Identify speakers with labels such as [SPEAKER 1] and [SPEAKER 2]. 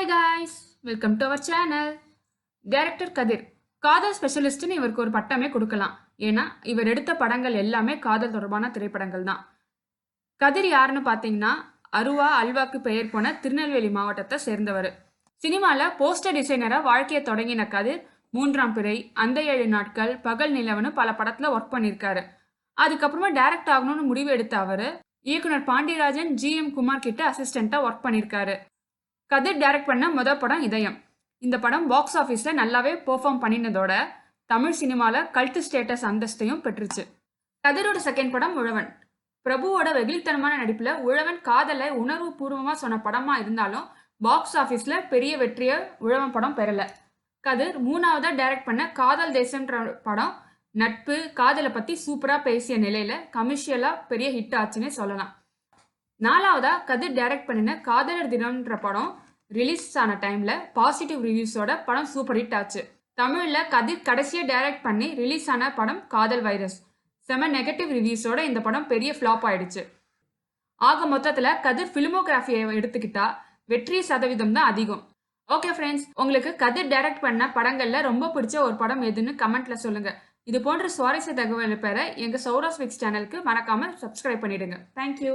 [SPEAKER 1] Hi guys, welcome to our channel. Director Kathir காதல் ஸ்பெஷலிஸ்ட்னு இவருக்கு ஒரு பட்டமே கொடுக்கலாம். ஏன்னா இவர் எடுத்த படங்கள் எல்லாமே காதல் தொடர்பான திரைப்படங்கள் தான். கதிர் யாருன்னு பார்த்தீங்கன்னா அருவா அல்வாக்கு பெயர் போன திருநெல்வேலி மாவட்டத்தை சேர்ந்தவர். சினிமாவில் போஸ்டர் டிசைனராக வாழ்க்கையை தொடங்கின கதிர் 3ஆம் பிறை, அந்த 7 நாட்கள், பகல் நிலவுன்னு பல படத்தில் ஒர்க் பண்ணியிருக்காரு. அதுக்கப்புறமா டைரக்ட் ஆகணும்னு முடிவு எடுத்த அவர் இயக்குனர் பாண்டியராஜன் ஜிஎம் குமார் கிட்ட அசிஸ்டண்ட்டாக ஒர்க் பண்ணியிருக்காரு. கதிர் டைரக்ட் பண்ண மொதல் படம் இதயம். இந்த படம் பாக்ஸ் ஆஃபீஸில் நல்லாவே பெர்ஃபார்ம் பண்ணினதோட தமிழ் சினிமாவில் கல்ட் ஸ்டேட்டஸ் அந்தஸ்தையும் பெற்றுச்சு. கதிரோட செகண்ட் படம் உழவன். பிரபுவோட வெகுளித்தனமான நடிப்பில் உழவன் காதலை உணர்வு பூர்வமாக சொன்ன படமாக இருந்தாலும் பாக்ஸ் ஆஃபீஸில் பெரிய வெற்றியை உழவன் படம் பெறலை. கதிர் 3ஆவதாக டைரக்ட் பண்ண காதல் தேசம்ன்ற படம் நட்பு காதலை பற்றி சூப்பராக பேசிய நிலையில் கமர்ஷியலாக பெரிய ஹிட் ஆச்சுன்னே சொல்லலாம். 4ஆவதாக கதிர் டைரக்ட் பண்ணின காதலர் தினம்ன்ற படம் ரிலீஸ் ஆன டைமில் பாசிட்டிவ் ரிவ்யூஸோட படம் சூப்பர் ஹிட் ஆச்சு. தமிழில் கதிர் கடைசியாக டைரக்ட் பண்ணி ரிலீஸ் ஆன படம் காதல் வைரஸ். செம நெகட்டிவ் ரிவ்யூஸோட இந்த படம் பெரிய ஃப்ளாப் ஆயிடுச்சு. ஆக மொத்தத்தில் கதிர் ஃபிலிமோகிராஃபியை எடுத்துக்கிட்டா வெற்றி சதவீதம் தான் அதிகம். ஓகே ஃப்ரெண்ட்ஸ், உங்களுக்கு கதிர் டைரக்ட் பண்ண படங்களில் ரொம்ப பிடிச்ச ஒரு படம் எதுன்னு கமெண்ட்ல சொல்லுங்கள். இது போன்ற சுவாரஸ்ய தகவலை பெற எங்கள் சௌராஸ் விக்ஸ் சேனலுக்கு மறக்காமல் சப்ஸ்கிரைப் பண்ணிடுங்க. தேங்க்யூ.